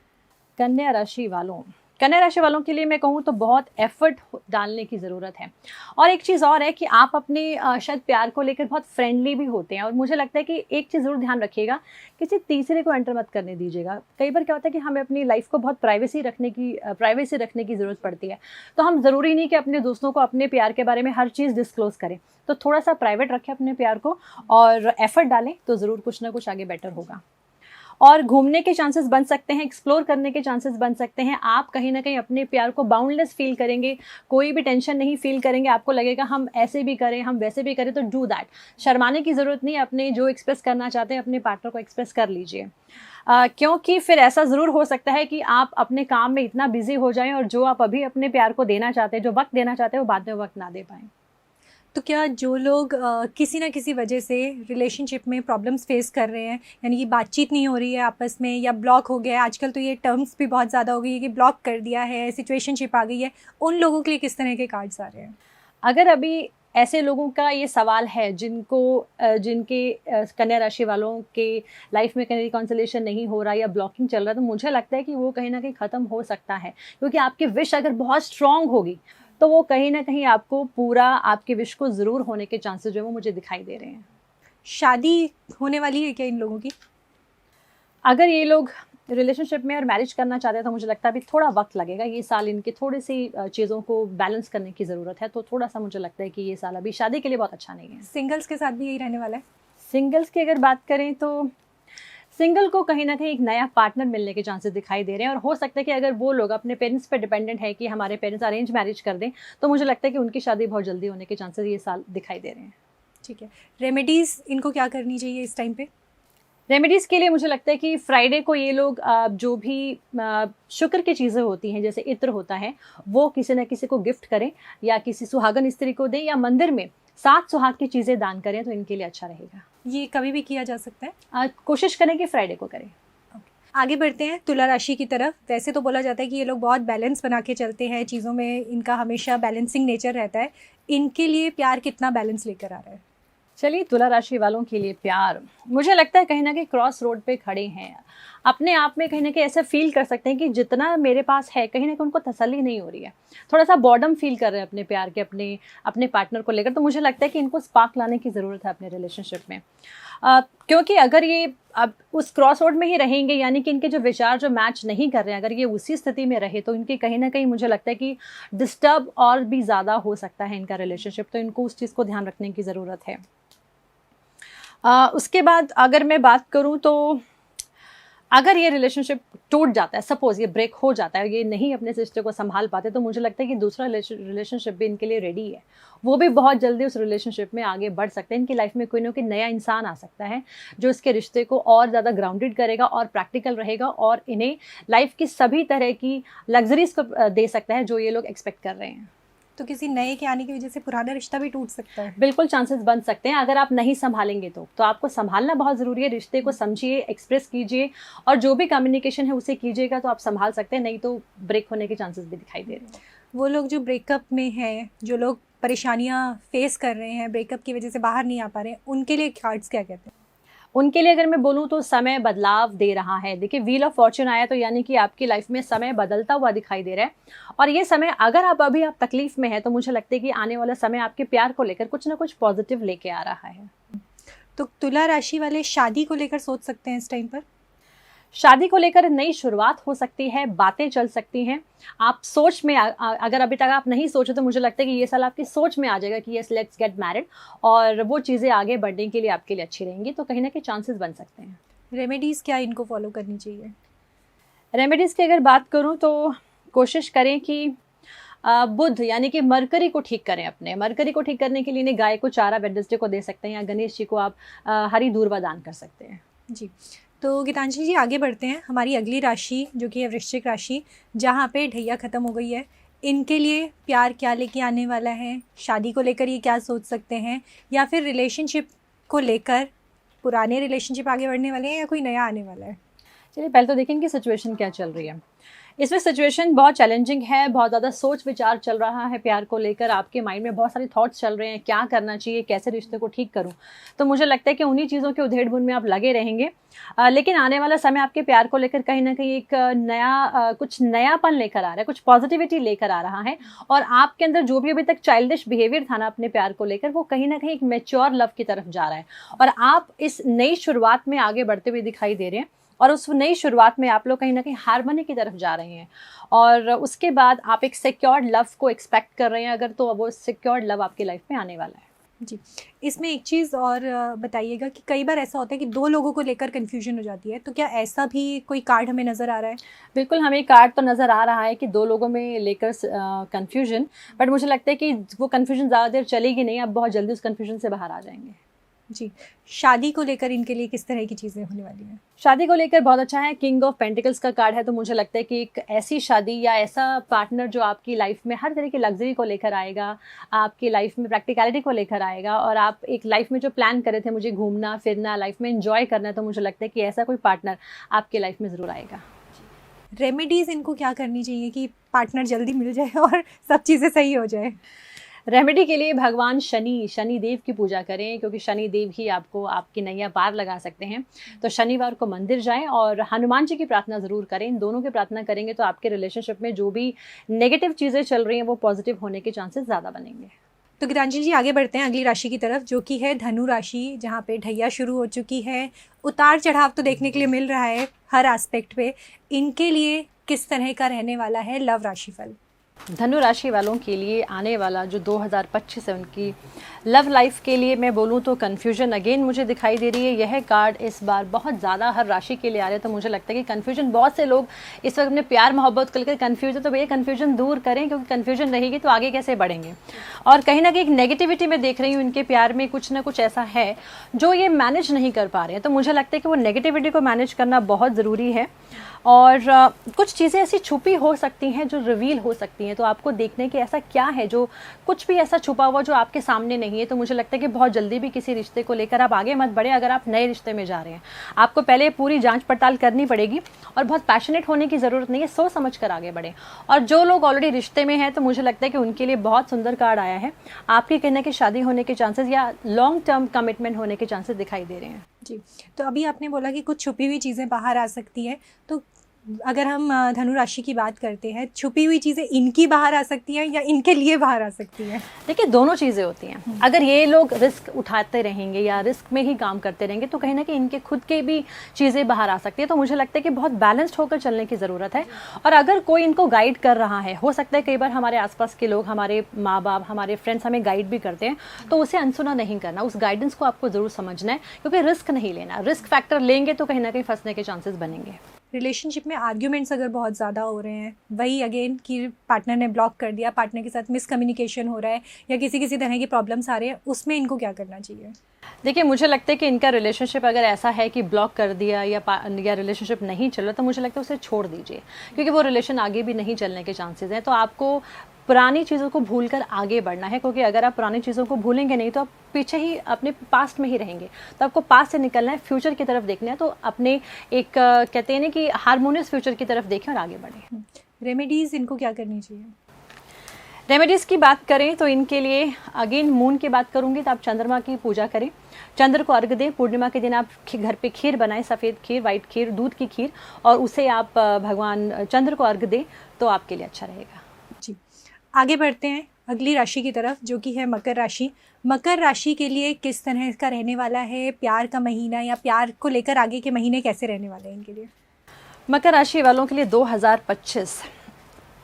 कन्या राशि वालों के लिए मैं कहूँ तो बहुत एफर्ट डालने की ज़रूरत है। और एक चीज़ और है कि आप अपने शायद प्यार को लेकर बहुत फ्रेंडली भी होते हैं, और मुझे लगता है कि एक चीज़ ज़रूर ध्यान रखिएगा, किसी तीसरे को एंटर मत करने दीजिएगा। कई बार क्या होता है कि हमें अपनी लाइफ को बहुत प्राइवेसी रखने की ज़रूरत पड़ती है, तो हम ज़रूरी नहीं कि अपने दोस्तों को अपने प्यार के बारे में हर चीज़ डिस्क्लोज़ करें। तो थोड़ा सा प्राइवेट रखें अपने प्यार को और एफर्ट डालें, तो ज़रूर कुछ ना कुछ आगे बेटर होगा। और घूमने के चांसेस बन सकते हैं, एक्सप्लोर करने के चांसेस बन सकते हैं। आप कहीं ना कहीं अपने प्यार को बाउंडलेस फील करेंगे, कोई भी टेंशन नहीं फील करेंगे, आपको लगेगा हम ऐसे भी करें, हम वैसे भी करें, तो डू दैट। शर्माने की ज़रूरत नहीं, अपने जो एक्सप्रेस करना चाहते हैं अपने पार्टनर को एक्सप्रेस कर लीजिए। क्योंकि फिर ऐसा ज़रूर हो सकता है कि आप अपने काम में इतना बिजी हो जाएं और जो आप अभी अपने प्यार को देना चाहते हैं, जो वक्त देना चाहते हैं, वो बाद में वक्त ना दे पाएँ। तो क्या जो लोग किसी ना किसी वजह से रिलेशनशिप में प्रॉब्लम्स फेस कर रहे हैं, यानी कि बातचीत नहीं हो रही है आपस में या ब्लॉक हो गया है, आजकल तो ये टर्म्स भी बहुत ज़्यादा हो गई है कि ब्लॉक कर दिया है, सिचुएशनशिप आ गई है, उन लोगों के लिए किस तरह के कार्ड्स आ रहे हैं? अगर अभी ऐसे लोगों का ये सवाल है जिनके कन्या राशि वालों के लाइफ में कहीं रिकॉन्सिलेशन नहीं हो रहा या ब्लॉकिंग चल रहा है, तो मुझे लगता है कि वो कहीं ना कहीं ख़त्म हो सकता है, क्योंकि आपकी विश अगर बहुत स्ट्रांग होगी तो वो कहीं ना कहीं आपको पूरा आपके विश को ज़रूर होने के चांसेस जो है वो मुझे दिखाई दे रहे हैं। शादी होने वाली है क्या इन लोगों की? अगर ये लोग रिलेशनशिप में और मैरिज करना चाहते हैं तो मुझे लगता है अभी थोड़ा वक्त लगेगा। ये साल इनके थोड़ी सी चीज़ों को बैलेंस करने की ज़रूरत है, तो थोड़ा सा मुझे लगता है कि ये साल अभी शादी के लिए बहुत अच्छा नहीं है। सिंगल्स के साथ भी यही रहने वाला है? सिंगल्स की अगर बात करें तो सिंगल को कहीं ना कहीं एक नया पार्टनर मिलने के चांसेस दिखाई दे रहे हैं, और हो सकता है कि अगर वो लोग अपने पेरेंट्स पे डिपेंडेंट है कि हमारे पेरेंट्स अरेंज मैरिज कर दें, तो मुझे लगता है कि उनकी शादी बहुत जल्दी होने के चांसेस ये साल दिखाई दे रहे हैं। ठीक है, रेमेडीज़ इनको क्या करनी चाहिए इस टाइम पे? रेमेडीज़ के लिए मुझे लगता है कि फ्राइडे को ये लोग जो भी शुक्र की चीज़ें होती हैं, जैसे इत्र होता है, वो किसी न किसी को गिफ्ट करें, या किसी सुहागन स्त्री को दें, या मंदिर में 7 सुहाग की चीज़ें दान करें, तो इनके लिए अच्छा रहेगा। ये कभी भी किया जा सकता है? कोशिश करें कि फ्राइडे को करें। आगे बढ़ते हैं तुला राशि की तरफ। वैसे तो बोला जाता है कि ये लोग बहुत बैलेंस बना के चलते हैं, चीज़ों में इनका हमेशा बैलेंसिंग नेचर रहता है। इनके लिए प्यार कितना बैलेंस लेकर आ रहा है? चलिए, तुला राशि वालों के लिए प्यार, मुझे लगता है कहीं ना कहीं क्रॉस रोड पे खड़े हैं। अपने आप में कहीं ना कहीं ऐसा फील कर सकते हैं कि जितना मेरे पास है, कहीं ना कहीं उनको तसल्ली नहीं हो रही है, थोड़ा सा बॉर्डम फील कर रहे हैं अपने प्यार के, अपने पार्टनर को लेकर। तो मुझे लगता है कि इनको स्पार्क लाने की ज़रूरत है अपने रिलेशनशिप में, क्योंकि अगर ये अब उस क्रॉस रोड में ही रहेंगे, यानी कि इनके जो विचार जो मैच नहीं कर रहे हैं, अगर ये उसी स्थिति में रहे, तो इनके कहीं ना कहीं मुझे लगता है कि डिस्टर्ब और भी ज़्यादा हो सकता है इनका रिलेशनशिप। तो इनको उस चीज़ को ध्यान रखने की ज़रूरत है। उसके बाद अगर मैं बात करूं तो अगर ये रिलेशनशिप टूट जाता है, सपोज ये ब्रेक हो जाता है, ये नहीं अपने रिश्ते को संभाल पाते, तो मुझे लगता है कि दूसरा रिलेशनशिप भी इनके लिए रेडी है। वो भी बहुत जल्दी उस रिलेशनशिप में आगे बढ़ सकते हैं। इनकी लाइफ में कोई ना कोई नया इंसान आ सकता है जो इसके रिश्ते को और ज़्यादा ग्राउंडेड करेगा और प्रैक्टिकल रहेगा, और इन्हें लाइफ की सभी तरह की लग्जरीज को दे सकता है जो ये लोग एक्सपेक्ट कर रहे हैं। तो किसी नए के आने की वजह से पुराना रिश्ता भी टूट सकता है? बिल्कुल चांसेस बन सकते हैं, अगर आप नहीं संभालेंगे तो आपको संभालना बहुत ज़रूरी है। रिश्ते को समझिए, एक्सप्रेस कीजिए, और जो भी कम्युनिकेशन है उसे कीजिएगा, तो आप संभाल सकते हैं। नहीं तो ब्रेक होने के चांसेस भी दिखाई दे रहे हैं। वो लोग जो ब्रेकअप में हैं, जो लोग परेशानियां फेस कर रहे हैं, ब्रेकअप की वजह से बाहर नहीं आ पा रहे हैं, उनके लिए कार्ड्स क्या कहते हैं? उनके लिए अगर मैं बोलूँ तो समय बदलाव दे रहा है। देखिए, व्हील ऑफ फॉर्च्यून आया, तो यानी कि आपकी लाइफ में समय बदलता हुआ दिखाई दे रहा है। और ये समय, अगर आप तकलीफ में है, तो मुझे लगता है कि आने वाला समय आपके प्यार को लेकर कुछ ना कुछ पॉजिटिव लेके आ रहा है। तो तुला राशि वाले शादी को लेकर सोच सकते हैं इस टाइम पर? शादी को लेकर नई शुरुआत हो सकती है, बातें चल सकती हैं। आप सोच में अगर अभी तक आप नहीं सोचे, तो मुझे लगता है कि ये साल आपकी सोच में आ जाएगा कि यस, लेट्स गेट मैरिड, और वो चीज़ें आगे बढ़ने के लिए आपके लिए अच्छी रहेंगी। तो कहीं ना कहीं चांसेस बन सकते हैं। रेमेडीज़ क्या इनको फॉलो करनी चाहिए? रेमेडीज़ की अगर बात करूँ तो कोशिश करें कि बुध यानी कि मरकरी को ठीक करें। अपने मरकरी को ठीक करने के लिए इन्हें गाय को चारा वेडनेसडे को दे सकते हैं, या गणेश जी को आप हरी दूर्वा दान कर सकते हैं। जी, तो गीतांजलि जी आगे बढ़ते हैं। हमारी अगली राशि जो कि है वृश्चिक राशि, जहाँ पे ढैया ख़त्म हो गई है, इनके लिए प्यार क्या लेके आने वाला है? शादी को लेकर ये क्या सोच सकते हैं, या फिर रिलेशनशिप को लेकर पुराने रिलेशनशिप आगे बढ़ने वाले हैं, या कोई नया आने वाला है? चलिए, पहले तो देखें इनकी सिचुएशन क्या चल रही है। इसमें सिचुएशन बहुत चैलेंजिंग है, बहुत ज़्यादा सोच विचार चल रहा है प्यार को लेकर। आपके माइंड में बहुत सारे थॉट्स चल रहे हैं, क्या करना चाहिए, कैसे रिश्ते को ठीक करूं। तो मुझे लगता है कि उन्हीं चीज़ों के उधेड़-बुन में आप लगे रहेंगे। लेकिन आने वाला समय आपके प्यार को लेकर कहीं ना कहीं एक कुछ नयापन लेकर आ रहा है, कुछ पॉजिटिविटी लेकर आ रहा है। और आपके अंदर जो भी अभी तक चाइल्डिश बिहेवियर था ना अपने प्यार को लेकर, वो कहीं ना कहीं एक मैच्योर लव की तरफ जा रहा है, और आप इस नई शुरुआत में आगे बढ़ते हुए दिखाई दे रहे हैं। और उस नई शुरुआत में आप लोग कहीं ना कहीं हार्मनी की तरफ जा रहे हैं, और उसके बाद आप एक सिक्योर्ड लव को एक्सपेक्ट कर रहे हैं अगर, तो वो सिक्योर्ड लव आपकी लाइफ में आने वाला है। जी, इसमें एक चीज़ और बताइएगा कि कई बार ऐसा होता है कि दो लोगों को लेकर कन्फ्यूजन हो जाती है, तो क्या ऐसा भी कोई कार्ड हमें नज़र आ रहा है? बिल्कुल, हमें कार्ड तो नज़र आ रहा है कि दो लोगों में लेकर कन्फ्यूजन, बट मुझे लगता है कि वो कन्फ्यूजन ज़्यादा देर चलेगी नहीं, आप बहुत जल्दी उस कन्फ्यूजन से बाहर आ जाएंगे। जी, शादी को लेकर इनके लिए किस तरह की चीज़ें होने वाली हैं? शादी को लेकर बहुत अच्छा है, किंग ऑफ पेंटिकल्स का कार्ड है। तो मुझे लगता है कि एक ऐसी शादी या ऐसा पार्टनर जो आपकी लाइफ में हर तरह की लग्जरी को लेकर आएगा, आपकी लाइफ में प्रैक्टिकलिटी को लेकर आएगा, और आप एक लाइफ में जो प्लान करे थे, मुझे घूमना फिरना, लाइफ में एंजॉय करना है, तो मुझे लगता है कि ऐसा कोई पार्टनर आपकी लाइफ में ज़रूर आएगा। रेमेडीज़ इनको क्या करनी चाहिए कि पार्टनर जल्दी मिल जाए और सब चीज़ें सही हो जाए? रेमेडी के लिए भगवान शनि देव की पूजा करें, क्योंकि शनि देव ही आपको आपकी नैया पार लगा सकते हैं। तो शनिवार को मंदिर जाएं और हनुमान जी की प्रार्थना ज़रूर करें। इन दोनों की प्रार्थना करेंगे तो आपके रिलेशनशिप में जो भी नेगेटिव चीज़ें चल रही हैं वो पॉजिटिव होने के चांसेस ज़्यादा बनेंगे। तो गीतांजलि जी आगे बढ़ते हैं अगली राशि की तरफ, जो कि है धनु राशि, जहाँ पे ढैया शुरू हो चुकी है, उतार चढ़ाव तो देखने के लिए मिल रहा है हर एस्पेक्ट पे। इनके लिए किस तरह का रहने वाला है लव राशिफल? धनु राशि वालों के लिए आने वाला जो 2025 है उनकी लव लाइफ के लिए मैं बोलूँ तो कन्फ्यूजन अगेन मुझे दिखाई दे रही है। यह कार्ड इस बार बहुत ज़्यादा हर राशि के लिए आ रहे हैं, तो मुझे लगता है कि कन्फ्यूजन, बहुत से लोग इस वक्त अपने प्यार मोहब्बत को लेकर कन्फ्यूज है, तो भैया कन्फ्यूजन दूर करें, क्योंकि कन्फ्यूजन रहेगी तो आगे कैसे बढ़ेंगे। और कहीं ना कहीं एक नेगेटिविटी में देख रही हूँ इनके प्यार में, कुछ ना कुछ ऐसा है जो ये मैनेज नहीं कर पा रहे हैं, तो मुझे लगता है कि वो नेगेटिविटी को मैनेज करना बहुत ज़रूरी है। और कुछ चीज़ें ऐसी छुपी हो सकती हैं जो रिवील हो सकती हैं, तो आपको देखने की ऐसा क्या है जो कुछ भी ऐसा छुपा हुआ जो आपके सामने नहीं है। तो मुझे लगता है कि बहुत जल्दी भी किसी रिश्ते को लेकर आप आगे मत बढ़े। अगर आप नए रिश्ते में जा रहे हैं, आपको पहले पूरी जांच पड़ताल करनी पड़ेगी और बहुत पैशनेट होने की ज़रूरत नहीं है, सोच समझ कर आगे बढ़े। और जो लोग ऑलरेडी रिश्ते में हैं, तो मुझे लगता है कि उनके लिए बहुत सुंदर कार्ड आया है। आपकी कहने की शादी होने के चांसेस या लॉन्ग टर्म कमिटमेंट होने के चांसेस दिखाई दे रहे हैं जी। तो अभी आपने बोला कि कुछ छुपी हुई चीज़ें बाहर आ सकती है, तो अगर हम धनु राशि की बात करते हैं, छुपी हुई चीज़ें इनकी बाहर आ सकती हैं या इनके लिए बाहर आ सकती हैं? देखिए, दोनों चीज़ें होती हैं। अगर ये लोग रिस्क उठाते रहेंगे या रिस्क में ही काम करते रहेंगे, तो कहीं ना कहीं इनके खुद के भी चीज़ें बाहर आ सकती है। तो मुझे लगता है कि बहुत बैलेंस्ड होकर चलने की ज़रूरत है। और अगर कोई इनको गाइड कर रहा है, हो सकता है कई बार हमारे आसपास के लोग, हमारे माँ बाप, हमारे फ्रेंड्स हमें गाइड भी करते हैं, तो उसे अनसुना नहीं करना, उस गाइडेंस को आपको ज़रूर समझना है, क्योंकि रिस्क नहीं लेना। रिस्क फैक्टर लेंगे तो कहीं ना कहीं फंसने के चांसेस बनेंगे। रिलेशनशिप में आर्ग्यूमेंट्स अगर बहुत ज़्यादा हो रहे हैं, वही अगेन कि पार्टनर ने ब्लॉक कर दिया, पार्टनर के साथ मिसकम्युनिकेशन हो रहा है या किसी तरह की प्रॉब्लम्स आ रहे हैं, उसमें इनको क्या करना चाहिए? देखिए, मुझे लगता है कि इनका रिलेशनशिप अगर ऐसा है कि ब्लॉक कर दिया या रिलेशनशिप नहीं चल रहा, तो मुझे लगता है उसे छोड़ दीजिए, क्योंकि वो रिलेशन आगे भी नहीं चलने के चांसेस हैं। तो आपको पुरानी चीज़ों को भूलकर आगे बढ़ना है, क्योंकि अगर आप पुरानी चीज़ों को भूलेंगे नहीं तो आप पीछे ही अपने पास्ट में ही रहेंगे। तो आपको पास्ट से निकलना है, फ्यूचर की तरफ देखना है। तो अपने एक कहते हैं ना कि हार्मोनियस फ्यूचर की तरफ देखें और आगे बढ़ें। रेमेडीज़ इनको क्या करनी चाहिए? रेमेडीज़ की बात करें तो इनके लिए अगेन मून की बात करूंगी, तो आप चंद्रमा की पूजा करें, चंद्र को अर्घ दें। पूर्णिमा के दिन आप घर पे खीर बनाएं, सफ़ेद खीर, वाइट खीर, दूध की खीर, और उसे आप भगवान चंद्र को अर्घ दें, तो आपके लिए अच्छा रहेगा जी। आगे बढ़ते हैं अगली राशि की तरफ, जो कि है मकर राशि। मकर राशि के लिए किस तरह का रहने वाला है प्यार का महीना, या प्यार को लेकर आगे के महीने कैसे रहने वाले हैं इनके लिए? मकर राशि वालों के लिए 2025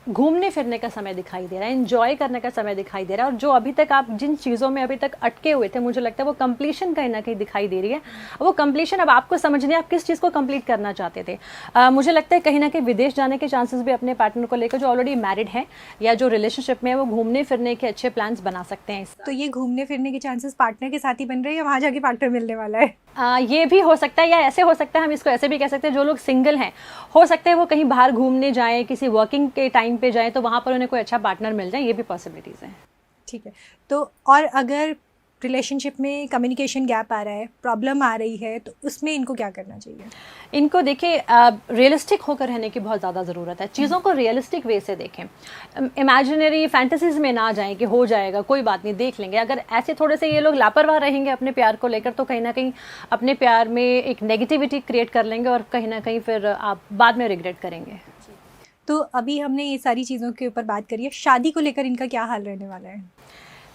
घूमने फिरने का समय दिखाई दे रहा है, एंजॉय करने का समय दिखाई दे रहा है। और जो अभी तक आप जिन चीज़ों में अभी तक अटके हुए थे, मुझे लगता है वो कंप्लीशन कहीं ना कहीं दिखाई दे रही है। वो कंप्लीशन अब आपको समझने, आप किस चीज़ को कंप्लीट करना चाहते थे। मुझे लगता है कहीं ना कहीं विदेश जाने के चांसेस भी अपने पार्टनर को लेकर, जो ऑलरेडी मैरिड है या जो रिलेशनशिप में है, वो घूमने फिरने के अच्छे प्लान्स बना सकते हैं। तो ये घूमने फिरने के चांसेस पार्टनर के साथ ही बन रहे हैं या वहाँ जाके पार्टनर मिलने वाला है? ये भी हो सकता है, या ऐसे हो सकता है, हम इसको ऐसे भी कह सकते हैं, जो लोग सिंगल हैं, हो सकता है वो कहीं बाहर घूमने जाएं, किसी वर्किंग के टाइम पे जाएं, तो वहाँ पर उन्हें कोई अच्छा पार्टनर मिल जाए, ये भी पॉसिबिलिटीज़ हैं। ठीक है। तो और अगर रिलेशनशिप में कम्युनिकेशन गैप आ रहा है, प्रॉब्लम आ रही है, तो उसमें इनको क्या करना चाहिए? इनको देखिए, रियलिस्टिक होकर रहने की बहुत ज़्यादा ज़रूरत है। चीज़ों को रियलिस्टिक वे से देखें, इमेजिनरी फैंटेसीज में ना जाएं कि हो जाएगा, कोई बात नहीं, देख लेंगे। अगर ऐसे थोड़े से ये लोग लापरवाह रहेंगे अपने प्यार को लेकर, तो कहीं ना कहीं अपने प्यार में एक नेगेटिविटी क्रिएट कर लेंगे और कहीं ना कहीं फिर आप बाद में रिग्रेट करेंगे। तो अभी हमने ये सारी चीज़ों के ऊपर बात करी है, शादी को लेकर इनका क्या हाल रहने वाला है?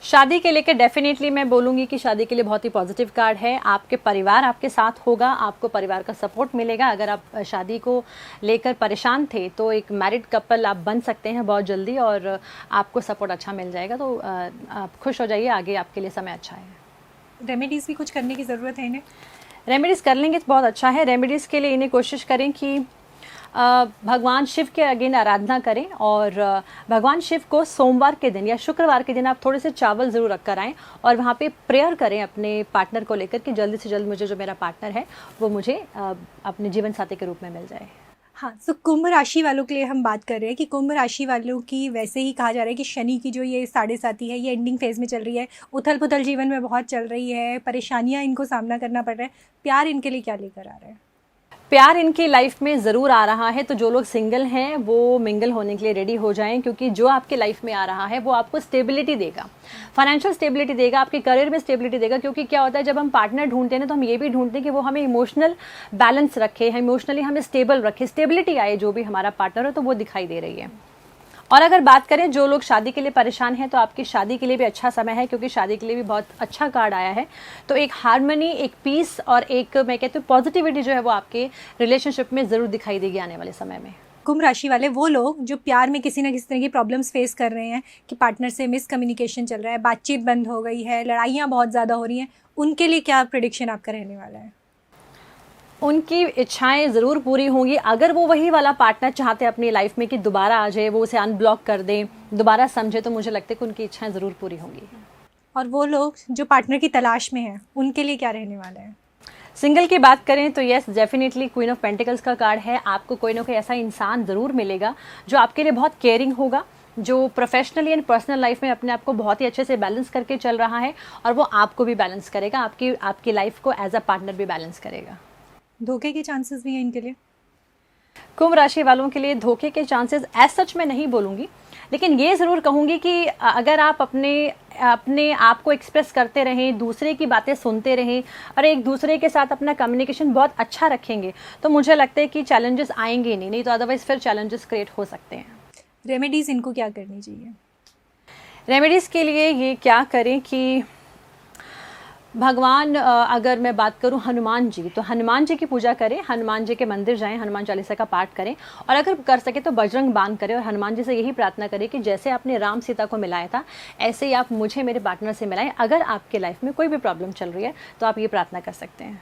शादी के लेकर डेफिनेटली मैं बोलूँगी कि शादी के लिए बहुत ही पॉजिटिव कार्ड है। आपके परिवार आपके साथ होगा, आपको परिवार का सपोर्ट मिलेगा। अगर आप शादी को लेकर परेशान थे, तो एक मैरिड कपल आप बन सकते हैं बहुत जल्दी, और आपको सपोर्ट अच्छा मिल जाएगा। तो आप खुश हो जाइए, आगे आपके लिए समय अच्छा है। रेमेडीज़ भी कुछ करने की ज़रूरत है इन्हें? रेमेडीज़ कर लेंगे तो बहुत अच्छा है। रेमेडीज़ के लिए इन्हें कोशिश करें कि भगवान शिव के अगेन आराधना करें, और भगवान शिव को सोमवार के दिन या शुक्रवार के दिन आप थोड़े से चावल ज़रूर रख कर आएँ, और वहाँ पे प्रेयर करें अपने पार्टनर को लेकर कि जल्दी से जल्द मुझे जो मेरा पार्टनर है वो मुझे अपने जीवन साथी के रूप में मिल जाए। हाँ, तो कुंभ राशि वालों के लिए हम बात कर रहे हैं कि कुंभ राशि वालों की वैसे ही कहा जा रहा है कि शनि की जो ये 7.5 है, ये एंडिंग फेज़ में चल रही है, उथल पुथल जीवन में बहुत चल रही है, परेशानियाँ इनको सामना करना पड़ रहा है। प्यार इनके लिए क्या लेकर आ रहा है? प्यार इनकी लाइफ में ज़रूर आ रहा है। तो जो लोग सिंगल हैं वो मिंगल होने के लिए रेडी हो जाएं, क्योंकि जो आपके लाइफ में आ रहा है वो आपको स्टेबिलिटी देगा, फाइनेंशियल स्टेबिलिटी देगा, आपके करियर में स्टेबिलिटी देगा। क्योंकि क्या होता है, जब हम पार्टनर ढूंढते हैं ना, तो हम ये भी ढूंढते हैं कि वो हमें इमोशनल बैलेंस रखे, इमोशनली हमें स्टेबल रखे, स्टेबिलिटी आए जो भी हमारा पार्टनर हो, तो वो दिखाई दे रही है। और अगर बात करें जो लोग शादी के लिए परेशान हैं, तो आपकी शादी के लिए भी अच्छा समय है, क्योंकि शादी के लिए भी बहुत अच्छा कार्ड आया है। तो एक हार्मनी, एक पीस और एक मैं कहती हूँ पॉजिटिविटी जो है वो आपके रिलेशनशिप में ज़रूर दिखाई देगी आने वाले समय में। कुंभ राशि वाले वो लोग जो प्यार में किसी ना किसी तरह की प्रॉब्लम्स फेस कर रहे हैं कि पार्टनर से मिसकम्युनिकेशन चल रहा है, बातचीत बंद हो गई है, लड़ाइयाँ बहुत ज़्यादा हो रही हैं, उनके लिए क्या प्रेडिक्शन आपका रहने वाला है? उनकी इच्छाएं ज़रूर पूरी होंगी। अगर वो वही वाला पार्टनर चाहते हैं अपनी लाइफ में कि दोबारा आ जाए, वो उसे अनब्लॉक कर दें, दोबारा समझे, तो मुझे लगता है कि उनकी इच्छाएं ज़रूर पूरी होंगी। और वो लोग जो पार्टनर की तलाश में हैं, उनके लिए क्या रहने वाला है? सिंगल की बात करें तो yes, definitely queen of pentacles का कार्ड है। आपको कोई ना कोई ऐसा इंसान ज़रूर मिलेगा जो आपके लिए बहुत केयरिंग होगा, जो प्रोफेशनली एंड पर्सनल लाइफ में अपने आप को बहुत ही अच्छे से बैलेंस करके चल रहा है, और वो आपको भी बैलेंस करेगा, आपकी लाइफ को एज अ पार्टनर भी बैलेंस करेगा। धोखे के चांसेस भी हैं इनके लिए? कुंभ राशि वालों के लिए धोखे के चांसेस एज सच मैं नहीं बोलूँगी, लेकिन ये ज़रूर कहूँगी कि अगर आप अपने आप को एक्सप्रेस करते रहें, दूसरे की बातें सुनते रहें और एक दूसरे के साथ अपना कम्युनिकेशन बहुत अच्छा रखेंगे, तो मुझे लगता है कि चैलेंजेस आएंगे नहीं तो अदरवाइज़ फिर चैलेंजेस क्रिएट हो सकते हैं। रेमेडीज़ इनको क्या करनी चाहिए? रेमेडीज़ के लिए ये क्या करें कि भगवान, अगर मैं बात करूं हनुमान जी, तो हनुमान जी की पूजा करें, हनुमान जी के मंदिर जाएं, हनुमान चालीसा का पाठ करें, और अगर कर सके तो बजरंग बाण करें, और हनुमान जी से यही प्रार्थना करें कि जैसे आपने राम सीता को मिलाया था, ऐसे ही आप मुझे मेरे पार्टनर से मिलाएं। अगर आपके लाइफ में कोई भी प्रॉब्लम चल रही है तो आप ये प्रार्थना कर सकते हैं।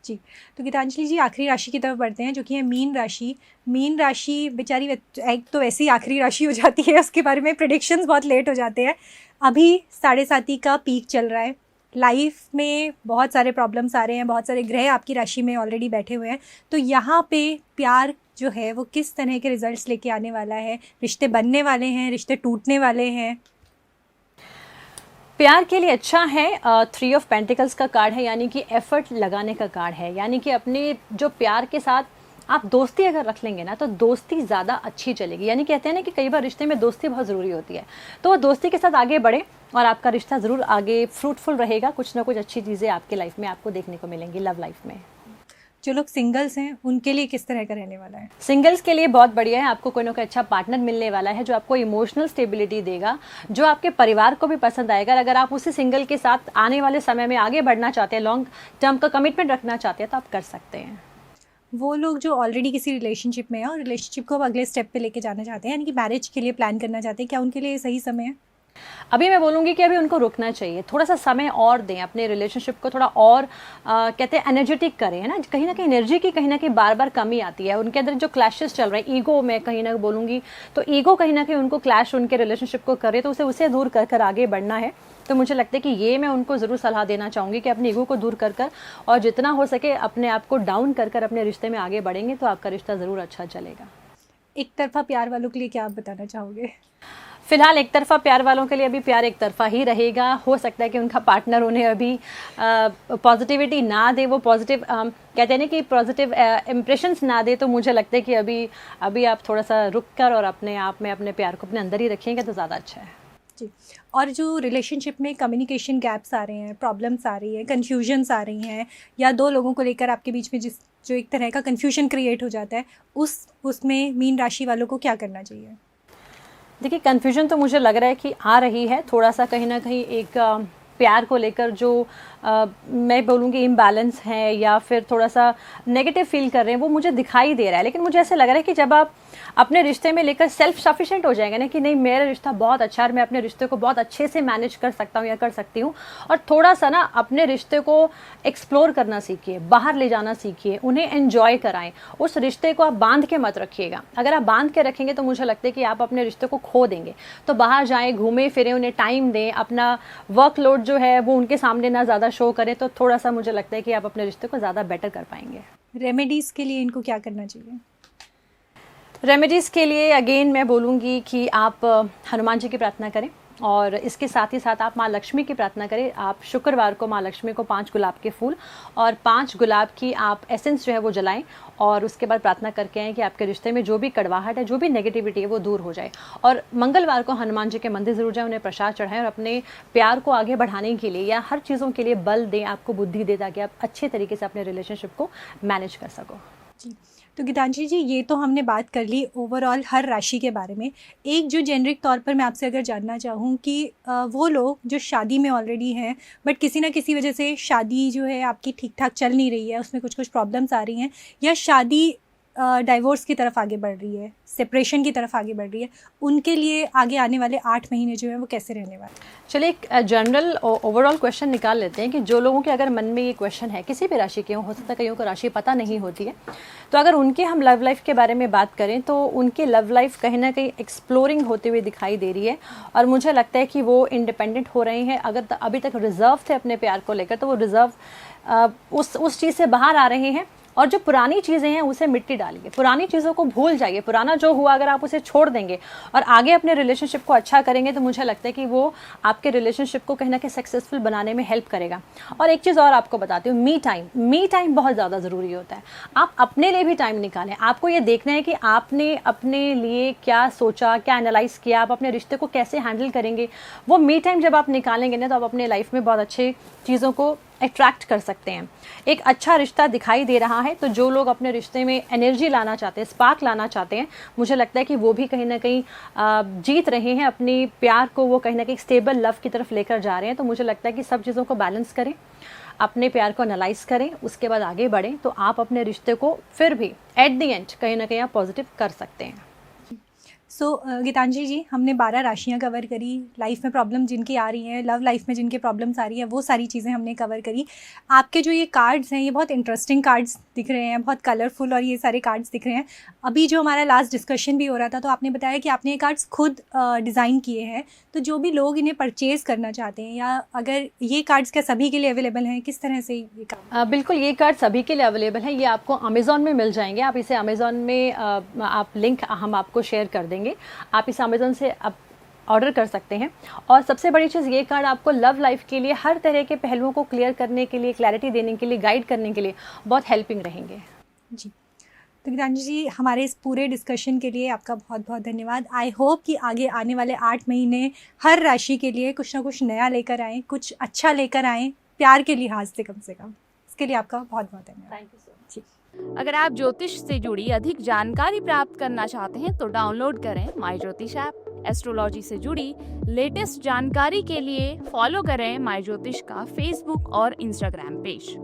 जी, तो गीतांजलि जी, आखिरी राशि की तरफ बढ़ते हैं, जो कि है मीन राशि। मीन राशि बेचारी एक तो वैसी आखिरी राशि हो जाती है, उसके बारे में प्रेडिक्शंस बहुत लेट हो जाते हैं। अभी 7.5 का पीक चल रहा है, लाइफ में बहुत सारे प्रॉब्लम्स आ रहे हैं, बहुत सारे ग्रह आपकी राशि में ऑलरेडी बैठे हुए हैं, तो यहाँ पे प्यार जो है वो किस तरह के रिजल्ट्स लेके आने वाला है? रिश्ते बनने वाले हैं, रिश्ते टूटने वाले हैं? प्यार के लिए अच्छा है। 3 ऑफ पेंटिकल्स का कार्ड है, यानी कि एफर्ट लगाने का कार्ड है, यानी कि अपने जो प्यार के साथ आप दोस्ती अगर रख लेंगे ना, तो दोस्ती ज़्यादा अच्छी चलेगी। यानी कहते हैं ना कि कई बार रिश्ते में दोस्ती बहुत ज़रूरी होती है, तो वो दोस्ती के साथ आगे बढ़े और आपका रिश्ता ज़रूर आगे फ्रूटफुल रहेगा। कुछ ना कुछ अच्छी चीज़ें आपके लाइफ में आपको देखने को मिलेंगी, लव लाइफ में। जो लोग सिंगल्स हैं उनके लिए किस तरह का रहने वाला है? सिंगल्स के लिए बहुत बढ़िया है। आपको कोई ना कोई अच्छा पार्टनर मिलने वाला है जो आपको इमोशनल स्टेबिलिटी देगा, जो आपके परिवार को भी पसंद आएगा। अगर आप उसी सिंगल के साथ आने वाले समय में आगे बढ़ना चाहते हैं, लॉन्ग टर्म का कमिटमेंट रखना चाहते हैं, तो आप कर सकते हैं। वो लोग जो ऑलरेडी किसी रिलेशनशिप में हैं और रिलेशनशिप को अब अगले स्टेप पे लेके जाना चाहते हैं, यानी कि मैरिज के लिए प्लान करना चाहते हैं, क्या उनके लिए सही समय है? अभी मैं बोलूँगी कि अभी उनको रुकना चाहिए, थोड़ा सा समय और दें, अपने रिलेशनशिप को थोड़ा और कहते हैं एनर्जेटिक करें, है ना। कहीं ना कहीं एनर्जी की कहीं ना कहीं बार बार कमी आती है, उनके अंदर जो क्लैशेस चल रहे हैं ईगो में, कहीं ना बोलूँगी तो ईगो कहीं ना कहीं उनको क्लैश उनके रिलेशनशिप को करे, तो उसे दूर कर आगे बढ़ना है। तो मुझे लगता है कि ये मैं उनको ज़रूर सलाह देना चाहूँगी कि अपने ईगो को दूर कर और जितना हो सके अपने आप को डाउन कर अपने रिश्ते में आगे बढ़ेंगे तो आपका रिश्ता ज़रूर अच्छा चलेगा। एक तरफा प्यार वालों के लिए क्या आप बताना चाहोगे? फिलहाल एक तरफा प्यार वालों के लिए अभी प्यार एक तरफा ही रहेगा। हो सकता है कि उनका पार्टनर उन्हें अभी पॉजिटिविटी ना दे, वो पॉजिटिव कहते हैं ना कि पॉजिटिव इम्प्रेशंस ना दे, तो मुझे लगता है कि अभी आप थोड़ा सा रुक कर और अपने आप में अपने प्यार को अपने अंदर ही रखेंगे तो ज़्यादा अच्छा है जी। और जो रिलेशनशिप में कम्युनिकेशन गैप्स आ रहे हैं, प्रॉब्लम्स आ रही है, कन्फ्यूजन्स आ रही हैं, या दो लोगों को लेकर आपके बीच में जो एक तरह का कन्फ्यूजन क्रिएट हो जाता है, उसमें मीन राशि वालों को क्या करना चाहिए? देखिए, कन्फ्यूजन तो मुझे लग रहा है कि आ रही है, थोड़ा सा कहीं ना कहीं एक प्यार को लेकर जो मैं बोलूँगी इम्बैलेंस है या फिर थोड़ा सा नेगेटिव फील कर रहे हैं, वो मुझे दिखाई दे रहा है। लेकिन मुझे ऐसे लग रहा है कि जब आप अपने रिश्ते में लेकर सेल्फ सफिशिएंट हो जाएंगे ना कि नहीं, मेरा रिश्ता बहुत अच्छा है, मैं अपने रिश्ते को बहुत अच्छे से मैनेज कर सकता हूँ या कर सकती हूँ, और थोड़ा सा ना अपने रिश्ते को एक्सप्लोर करना सीखिए, बाहर ले जाना सीखिए, उन्हें एंजॉय कराएं। उस रिश्ते को आप बांध के मत रखिएगा। अगर आप बांध के रखेंगे तो मुझे लगता है कि आप अपने रिश्ते को खो देंगे। तो बाहर जाएं, घूमें फिरें, उन्हें टाइम दें, अपना वर्कलोड जो है वो उनके सामने ना ज़्यादा शो करें, तो थोड़ा सा मुझे लगता है कि आप अपने रिश्ते को ज़्यादा बेटर कर पाएंगे। रेमेडीज़ के लिए इनको क्या करना चाहिए? रेमेडीज़ के लिए अगेन मैं बोलूँगी कि आप हनुमान जी की प्रार्थना करें, और इसके साथ ही साथ आप माँ लक्ष्मी की प्रार्थना करें। आप शुक्रवार को माँ लक्ष्मी को 5 गुलाब के फूल और 5 गुलाब की आप एसेंस जो है वो जलाएं, और उसके बाद प्रार्थना करके आएँ कि आपके रिश्ते में जो भी कड़वाहट है, जो भी नेगेटिविटी है, वो दूर हो जाए। और मंगलवार को हनुमान जी के मंदिर ज़रूर जाएँ, उन्हें प्रसाद चढ़ाएं और अपने प्यार को आगे बढ़ाने के लिए या हर चीज़ों के लिए बल दें, आपको बुद्धि दें, ताकि आप अच्छे तरीके से अपने रिलेशनशिप को मैनेज कर सको। जी, तो गीतांजलि जी, ये तो हमने बात कर ली ओवरऑल हर राशि के बारे में। एक जो जेनरिक तौर पर मैं आपसे अगर जानना चाहूँ कि वो लोग जो शादी में ऑलरेडी हैं बट किसी ना किसी वजह से शादी जो है आपकी ठीक ठाक चल नहीं रही है, उसमें कुछ कुछ प्रॉब्लम्स आ रही हैं, या शादी डाइवोर्स की तरफ आगे बढ़ रही है, सेपरेशन की तरफ आगे बढ़ रही है, उनके लिए आगे आने वाले 8 महीने जो है वो कैसे रहने वाले? चलिए एक जनरल ओवरऑल क्वेश्चन निकाल लेते हैं कि जो लोगों के अगर मन में ये क्वेश्चन है, किसी भी राशि के हो सकता है कईयों को राशि पता नहीं होती है, तो अगर उनके हम लव लाइफ के बारे में बात करें तो उनकी लव लाइफ कहीं ना कहीं एक्सप्लोरिंग होते हुए दिखाई दे रही है। और मुझे लगता है कि वो इंडिपेंडेंट हो रहे हैं। अगर अभी तक रिजर्व थे अपने प्यार को लेकर, तो वो रिजर्व उस चीज़ से बाहर आ रहे हैं। और जो पुरानी चीज़ें हैं उसे मिट्टी डालिए, पुरानी चीज़ों को भूल जाइए। पुराना जो हुआ अगर आप उसे छोड़ देंगे और आगे अपने रिलेशनशिप को अच्छा करेंगे, तो मुझे लगता है कि वो आपके रिलेशनशिप को कहीं ना कहीं सक्सेसफुल बनाने में हेल्प करेगा। और एक चीज़ और आपको बताती हूँ, मी टाइम बहुत ज़्यादा ज़रूरी होता है। आप अपने लिए भी टाइम निकालें। आपको ये देखना है कि आपने अपने लिए क्या सोचा, क्या एनालाइज किया, आप अपने रिश्ते को कैसे हैंडल करेंगे। वो मी टाइम जब आप निकालेंगे ना, तो आप अपने लाइफ में बहुत अच्छे चीज़ों को अट्रैक्ट कर सकते हैं। एक अच्छा रिश्ता दिखाई दे रहा है, तो जो लोग अपने रिश्ते में एनर्जी लाना चाहते हैं, स्पार्क लाना चाहते हैं, मुझे लगता है कि वो भी कहीं ना कहीं जीत रहे हैं। अपनी प्यार को वो कहीं ना कहीं स्टेबल लव की तरफ लेकर जा रहे हैं। तो मुझे लगता है कि सब चीज़ों को बैलेंस करें, अपने प्यार को एनालाइज करें, उसके बाद आगे बढ़ें, तो आप अपने रिश्ते को फिर भी एट द एंड कहीं ना कहीं आप पॉजिटिव कर सकते हैं। सो गीतांजलि जी, हमने 12 राशियां कवर करी, लाइफ में प्रॉब्लम जिनकी आ रही हैं, लव लाइफ में जिनके प्रॉब्लम्स आ रही है, वो सारी चीज़ें हमने कवर करी। आपके जो ये कार्ड्स हैं, ये बहुत इंटरेस्टिंग कार्ड्स दिख रहे हैं, बहुत कलरफुल, और ये सारे कार्ड्स दिख रहे हैं। अभी जो हमारा लास्ट डिस्कशन भी हो रहा था, तो आपने बताया कि आपने ये कार्ड्स खुद डिज़ाइन किए हैं। तो जो भी लोग इन्हें परचेज़ करना चाहते हैं, या अगर ये कार्ड्स क्या सभी के लिए अवेलेबल हैं, किस तरह से ये कार्ड? बिल्कुल, ये कार्ड सभी के लिए अवेलेबल है। ये आपको अमेज़ॉन में मिल जाएंगे। आप इसे अमेज़ॉन में आप लिंक हम आपको शेयर कर देंगे, आप इसे अमेज़ॉन से आप ऑर्डर कर सकते हैं। और सबसे बड़ी चीज़, ये कार्ड आपको लव लाइफ के लिए हर तरह के पहलुओं को क्लियर करने के लिए, क्लैरिटी देने के लिए, गाइड करने के लिए बहुत हेल्पिंग रहेंगे। जी, तो गीतांजलि जी, हमारे इस पूरे डिस्कशन के लिए आपका बहुत बहुत धन्यवाद। आई होप कि आगे आने वाले 8 महीने हर राशि के लिए कुछ ना कुछ नया लेकर आएँ, कुछ अच्छा लेकर आएँ, प्यार के लिहाज से कम से कम। इसके लिए आपका बहुत बहुत धन्यवाद। Thank you so much. जी। अगर आप ज्योतिष से जुड़ी अधिक जानकारी प्राप्त करना चाहते हैं तो डाउनलोड करें माई ज्योतिष ऐप। एस्ट्रोलॉजी से जुड़ी लेटेस्ट जानकारी के लिए फॉलो करें माई ज्योतिष का फेसबुक और इंस्टाग्राम पेज।